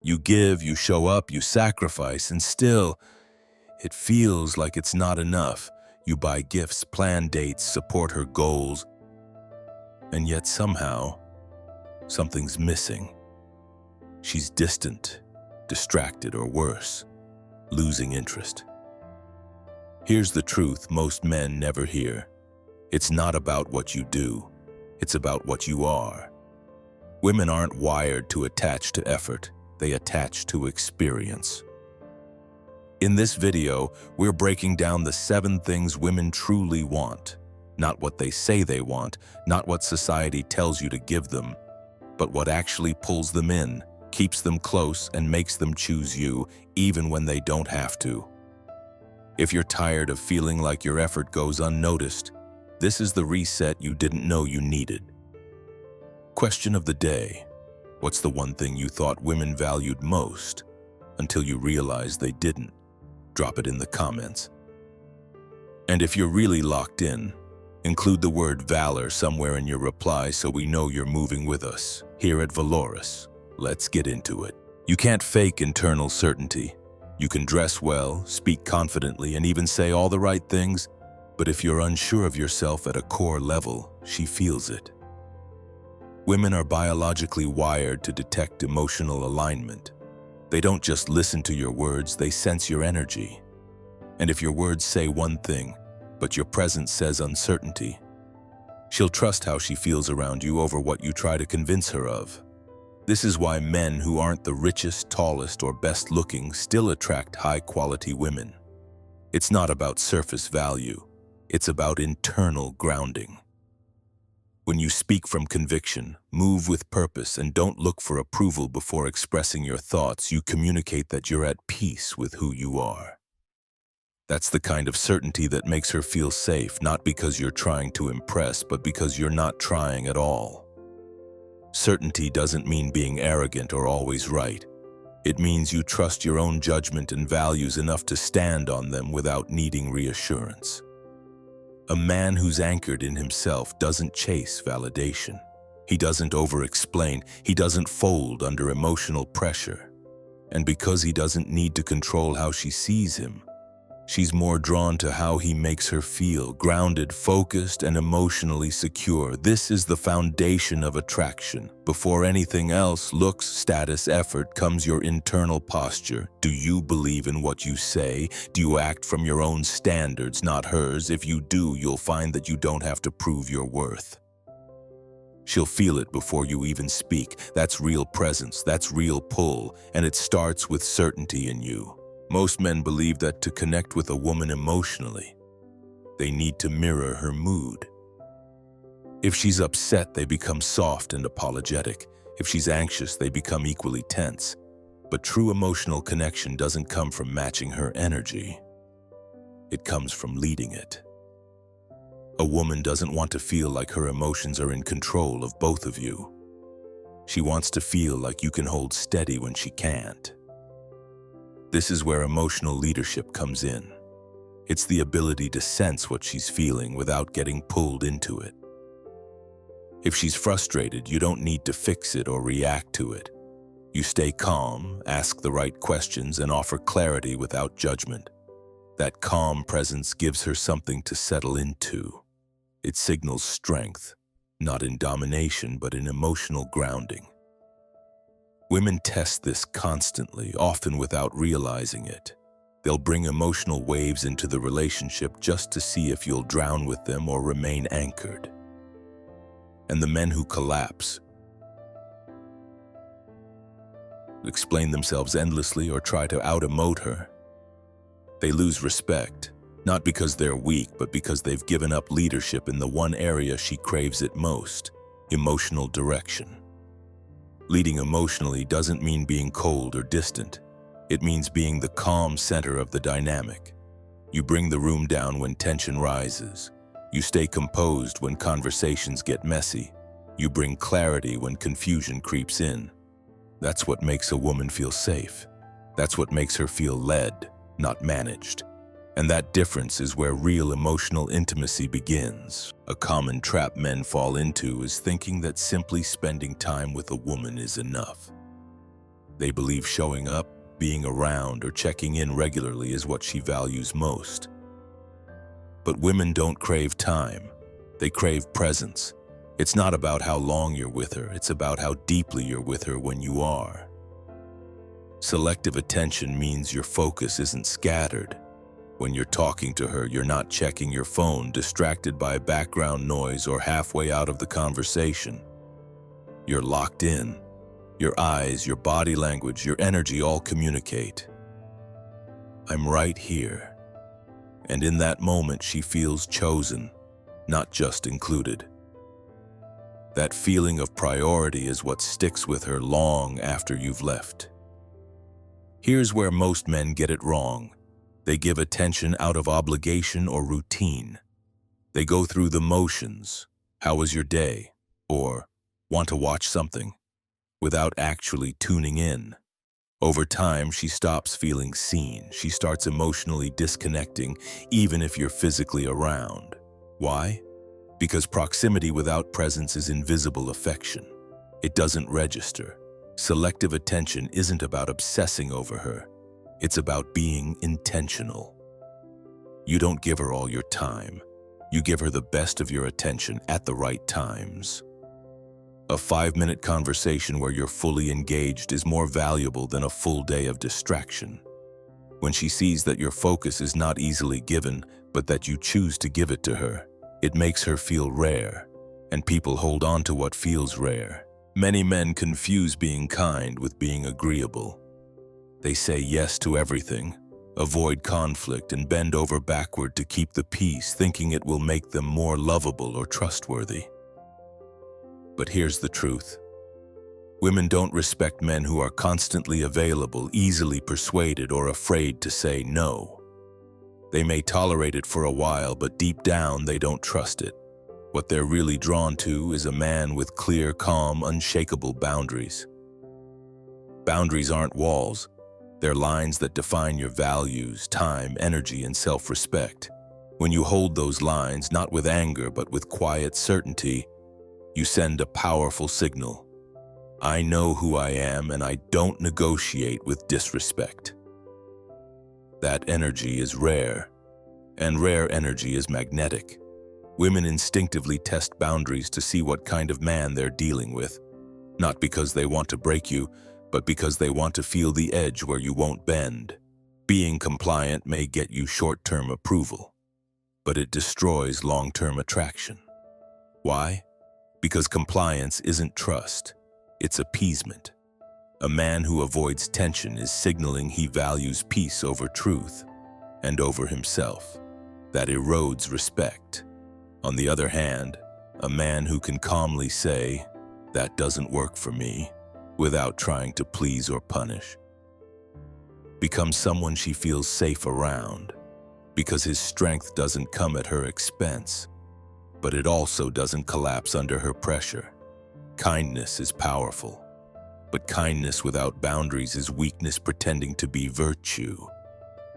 You give, you show up, you sacrifice, and still, it feels like it's not enough. You buy gifts, plan dates, support her goals, and yet somehow, something's missing. She's distant, distracted, or worse, losing interest. Here's the truth most men never hear. It's not about what you do, it's about what you are. Women aren't wired to attach to effort, they attach to experience. In this video, we're breaking down the 7 things women truly want. Not what they say they want, not what society tells you to give them, but what actually pulls them in, keeps them close, and makes them choose you, even when they don't have to. If you're tired of feeling like your effort goes unnoticed, this is the reset you didn't know you needed. Question of the day: what's the one thing you thought women valued most until you realized they didn't? Drop it in the comments. And if you're really locked in, include the word valor somewhere in your reply so we know you're moving with us. Here at Valorous, let's get into it. You can't fake internal certainty. You can dress well, speak confidently, and even say all the right things, but if you're unsure of yourself at a core level, she feels it. Women are biologically wired to detect emotional alignment. They don't just listen to your words, they sense your energy. And if your words say one thing, but your presence says uncertainty, she'll trust how she feels around you over what you try to convince her of. This is why men who aren't the richest, tallest, or best looking still attract high-quality women. It's not about surface value, it's about internal grounding. When you speak from conviction, move with purpose, and don't look for approval before expressing your thoughts, you communicate that you're at peace with who you are. That's the kind of certainty that makes her feel safe, not because you're trying to impress, but because you're not trying at all. Certainty doesn't mean being arrogant or always right. It means you trust your own judgment and values enough to stand on them without needing reassurance. A man who's anchored in himself doesn't chase validation. He doesn't over-explain. He doesn't fold under emotional pressure. And because he doesn't need to control how she sees him, she's more drawn to how he makes her feel, grounded, focused, and emotionally secure. This is the foundation of attraction. Before anything else, looks, status, effort, comes your internal posture. Do you believe in what you say? Do you act from your own standards, not hers? If you do, you'll find that you don't have to prove your worth. She'll feel it before you even speak. That's real presence, that's real pull, and it starts with certainty in you. Most men believe that to connect with a woman emotionally, they need to mirror her mood. If she's upset, they become soft and apologetic. If she's anxious, they become equally tense. But true emotional connection doesn't come from matching her energy. It comes from leading it. A woman doesn't want to feel like her emotions are in control of both of you. She wants to feel like you can hold steady when she can't. This is where emotional leadership comes in. It's the ability to sense what she's feeling without getting pulled into it. If she's frustrated, you don't need to fix it or react to it. You stay calm, ask the right questions, and offer clarity without judgment. That calm presence gives her something to settle into. It signals strength, not in domination, but in emotional grounding. Women test this constantly, often without realizing it. They'll bring emotional waves into the relationship just to see if you'll drown with them or remain anchored. And the men who collapse, explain themselves endlessly, or try to out-emote her, they lose respect, not because they're weak, but because they've given up leadership in the one area she craves it most: emotional direction. Leading emotionally doesn't mean being cold or distant. It means being the calm center of the dynamic. You bring the room down when tension rises. You stay composed when conversations get messy. You bring clarity when confusion creeps in. That's what makes a woman feel safe. That's what makes her feel led, not managed. And that difference is where real emotional intimacy begins. A common trap men fall into is thinking that simply spending time with a woman is enough. They believe showing up, being around, or checking in regularly is what she values most. But women don't crave time. They crave presence. It's not about how long you're with her, it's about how deeply you're with her when you are. Selective attention means your focus isn't scattered. When you're talking to her, you're not checking your phone, distracted by background noise or halfway out of the conversation. You're locked in. Your eyes, your body language, your energy all communicate. I'm right here. And in that moment, she feels chosen, not just included. That feeling of priority is what sticks with her long after you've left. Here's where most men get it wrong. They give attention out of obligation or routine. They go through the motions, "How was your day?" or "Want to watch something?" without actually tuning in. Over time, she stops feeling seen. She starts emotionally disconnecting, even if you're physically around. Why? Because proximity without presence is invisible affection. It doesn't register. Selective attention isn't about obsessing over her. It's about being intentional. You don't give her all your time. You give her the best of your attention at the right times. A 5-minute conversation where you're fully engaged is more valuable than a full day of distraction. When she sees that your focus is not easily given, but that you choose to give it to her, it makes her feel rare, and people hold on to what feels rare. Many men confuse being kind with being agreeable. They say yes to everything, avoid conflict, and bend over backward to keep the peace, thinking it will make them more lovable or trustworthy. But here's the truth. Women don't respect men who are constantly available, easily persuaded, or afraid to say no. They may tolerate it for a while, but deep down they don't trust it. What they're really drawn to is a man with clear, calm, unshakable boundaries. Boundaries aren't walls. They're lines that define your values, time, energy, and self-respect. When you hold those lines, not with anger, but with quiet certainty, you send a powerful signal. I know who I am, and I don't negotiate with disrespect. That energy is rare, and rare energy is magnetic. Women instinctively test boundaries to see what kind of man they're dealing with, not because they want to break you, but because they want to feel the edge where you won't bend. Being compliant may get you short-term approval, but it destroys long-term attraction. Why? Because compliance isn't trust, it's appeasement. A man who avoids tension is signaling he values peace over truth and over himself. That erodes respect. On the other hand, a man who can calmly say, "That doesn't work for me," without trying to please or punish, becomes someone she feels safe around, because his strength doesn't come at her expense, but it also doesn't collapse under her pressure. Kindness is powerful, but kindness without boundaries is weakness pretending to be virtue.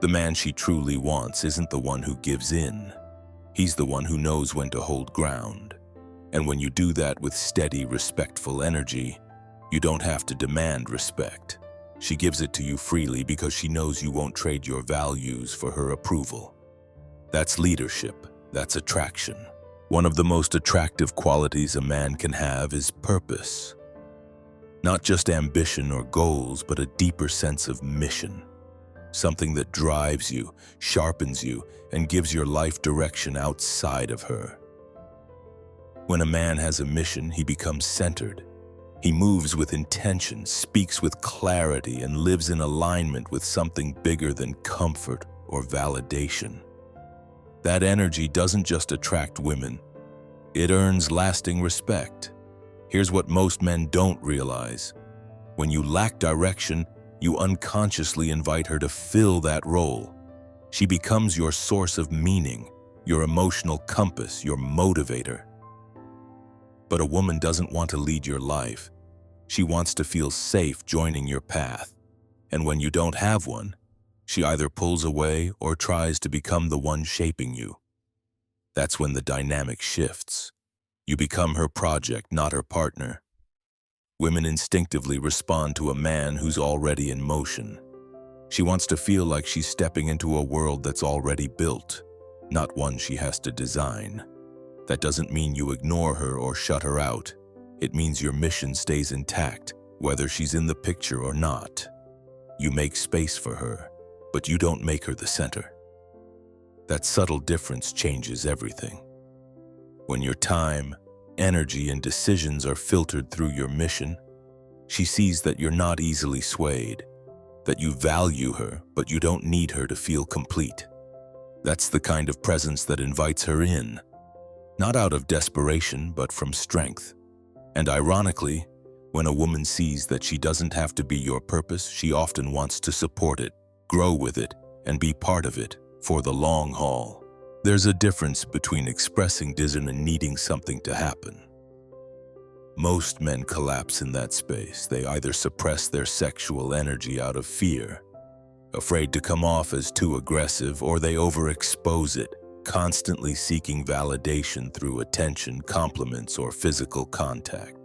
The man she truly wants isn't the one who gives in. He's the one who knows when to hold ground. And when you do that with steady, respectful energy, you don't have to demand respect. She gives it to you freely because she knows you won't trade your values for her approval. That's leadership. That's attraction. One of the most attractive qualities a man can have is purpose. Not just ambition or goals, but a deeper sense of mission. Something that drives you, sharpens you, and gives your life direction outside of her. When a man has a mission, he becomes centered. He moves with intention, speaks with clarity, and lives in alignment with something bigger than comfort or validation. That energy doesn't just attract women, it earns lasting respect. Here's what most men don't realize. When you lack direction, you unconsciously invite her to fill that role. She becomes your source of meaning, your emotional compass, your motivator. But a woman doesn't want to lead your life. She wants to feel safe joining your path. And when you don't have one, she either pulls away or tries to become the one shaping you. That's when the dynamic shifts. You become her project, not her partner. Women instinctively respond to a man who's already in motion. She wants to feel like she's stepping into a world that's already built, not one she has to design. That doesn't mean you ignore her or shut her out. It means your mission stays intact, whether she's in the picture or not. You make space for her, but you don't make her the center. That subtle difference changes everything. When your time, energy, and decisions are filtered through your mission, she sees that you're not easily swayed, that you value her, but you don't need her to feel complete. That's the kind of presence that invites her in, not out of desperation, but from strength. And ironically, when a woman sees that she doesn't have to be your purpose, she often wants to support it, grow with it, and be part of it for the long haul. There's a difference between expressing desire and needing something to happen. Most men collapse in that space. They either suppress their sexual energy out of fear, afraid to come off as too aggressive, or they overexpose it, constantly seeking validation through attention, compliments, or physical contact.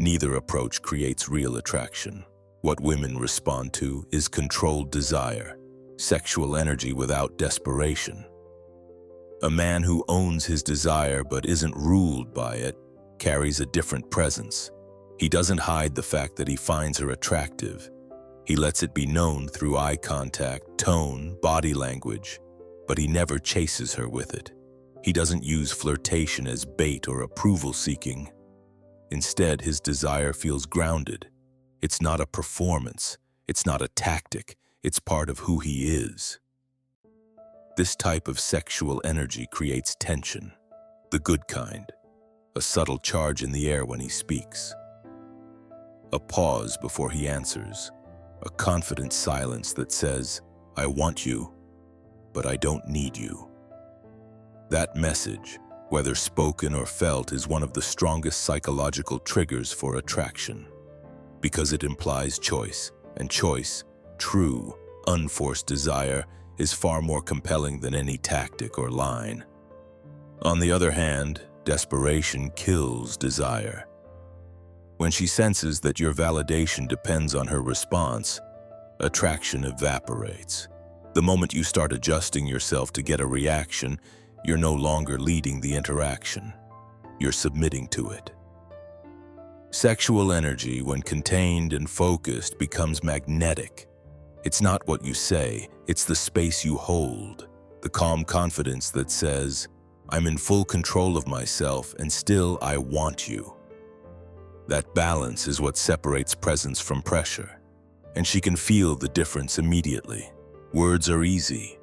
Neither approach creates real attraction. What women respond to is controlled desire, sexual energy without desperation. A man who owns his desire but isn't ruled by it carries a different presence. He doesn't hide the fact that he finds her attractive. He lets it be known through eye contact, tone, body language, but he never chases her with it. He doesn't use flirtation as bait or approval-seeking. Instead, his desire feels grounded. It's not a performance. It's not a tactic. It's part of who he is. This type of sexual energy creates tension, the good kind, a subtle charge in the air when he speaks, a pause before he answers, a confident silence that says, "I want you, but I don't need you." That message, whether spoken or felt, is one of the strongest psychological triggers for attraction, because it implies choice, and choice, true, unforced desire, is far more compelling than any tactic or line. On the other hand, desperation kills desire. When she senses that your validation depends on her response, attraction evaporates. The moment you start adjusting yourself to get a reaction, you're no longer leading the interaction. You're submitting to it. Sexual energy, when contained and focused, becomes magnetic. It's not what you say, it's the space you hold, the calm confidence that says, "I'm in full control of myself and still I want you." That balance is what separates presence from pressure, and she can feel the difference immediately. Words are easy,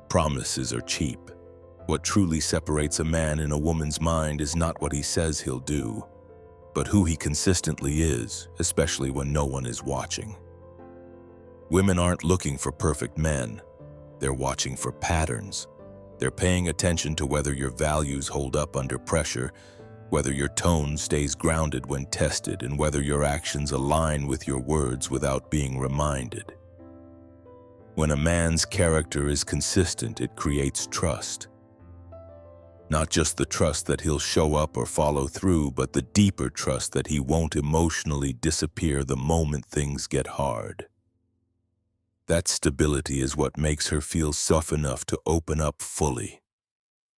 promises are cheap. What truly separates a man in a woman's mind is not what he says he'll do, but who he consistently is, especially when no one is watching. Women aren't looking for perfect men. They're watching for patterns. They're paying attention to whether your values hold up under pressure, whether your tone stays grounded when tested, and whether your actions align with your words without being reminded. When a man's character is consistent, it creates trust. Not just the trust that he'll show up or follow through, but the deeper trust that he won't emotionally disappear the moment things get hard. That stability is what makes her feel safe enough to open up fully,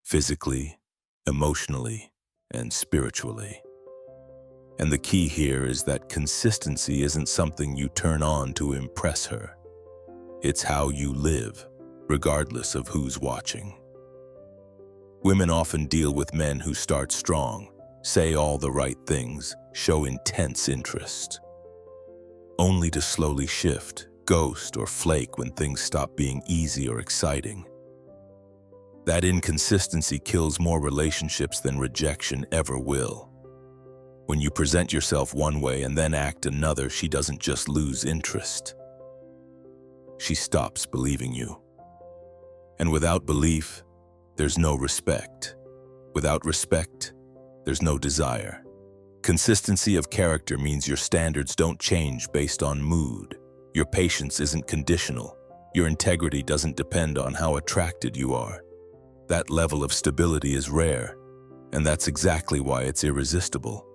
physically, emotionally, and spiritually. And the key here is that consistency isn't something you turn on to impress her. It's how you live, regardless of who's watching. Women often deal with men who start strong, say all the right things, show intense interest, only to slowly shift, ghost, or flake when things stop being easy or exciting. That inconsistency kills more relationships than rejection ever will. When you present yourself one way and then act another, she doesn't just lose interest. She stops believing you. And without belief, there's no respect. Without respect, there's no desire. Consistency of character means your standards don't change based on mood. Your patience isn't conditional. Your integrity doesn't depend on how attracted you are. That level of stability is rare, and that's exactly why it's irresistible.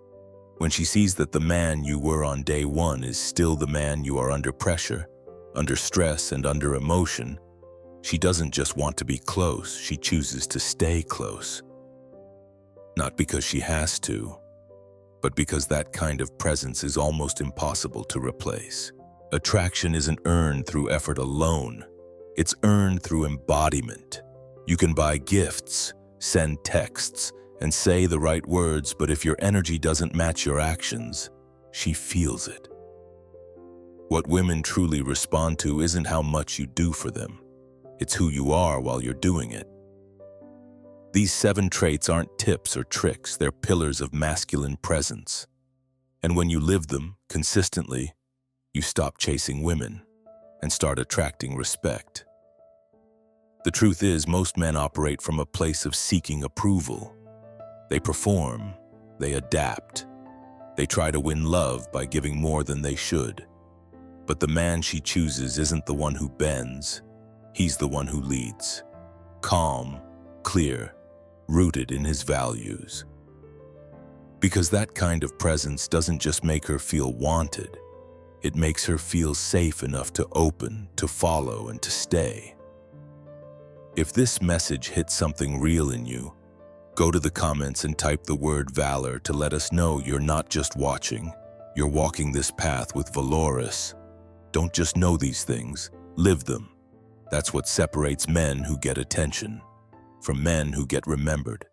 When she sees that the man you were on day one is still the man you are under pressure, under stress, and under emotion, she doesn't just want to be close, she chooses to stay close. Not because she has to, but because that kind of presence is almost impossible to replace. Attraction isn't earned through effort alone. It's earned through embodiment. You can buy gifts, send texts, and say the right words, but if your energy doesn't match your actions, she feels it. What women truly respond to isn't how much you do for them. It's who you are while you're doing it. These 7 traits aren't tips or tricks, they're pillars of masculine presence. And when you live them consistently, you stop chasing women and start attracting respect. The truth is, most men operate from a place of seeking approval. They perform, they adapt, they try to win love by giving more than they should. But the man she chooses isn't the one who bends, he's the one who leads. Calm, clear, rooted in his values. Because that kind of presence doesn't just make her feel wanted, it makes her feel safe enough to open, to follow, and to stay. If this message hit something real in you, go to the comments and type the word valor to let us know you're not just watching, you're walking this path with Valorous. Don't just know these things, live them. That's what separates men who get attention from men who get remembered.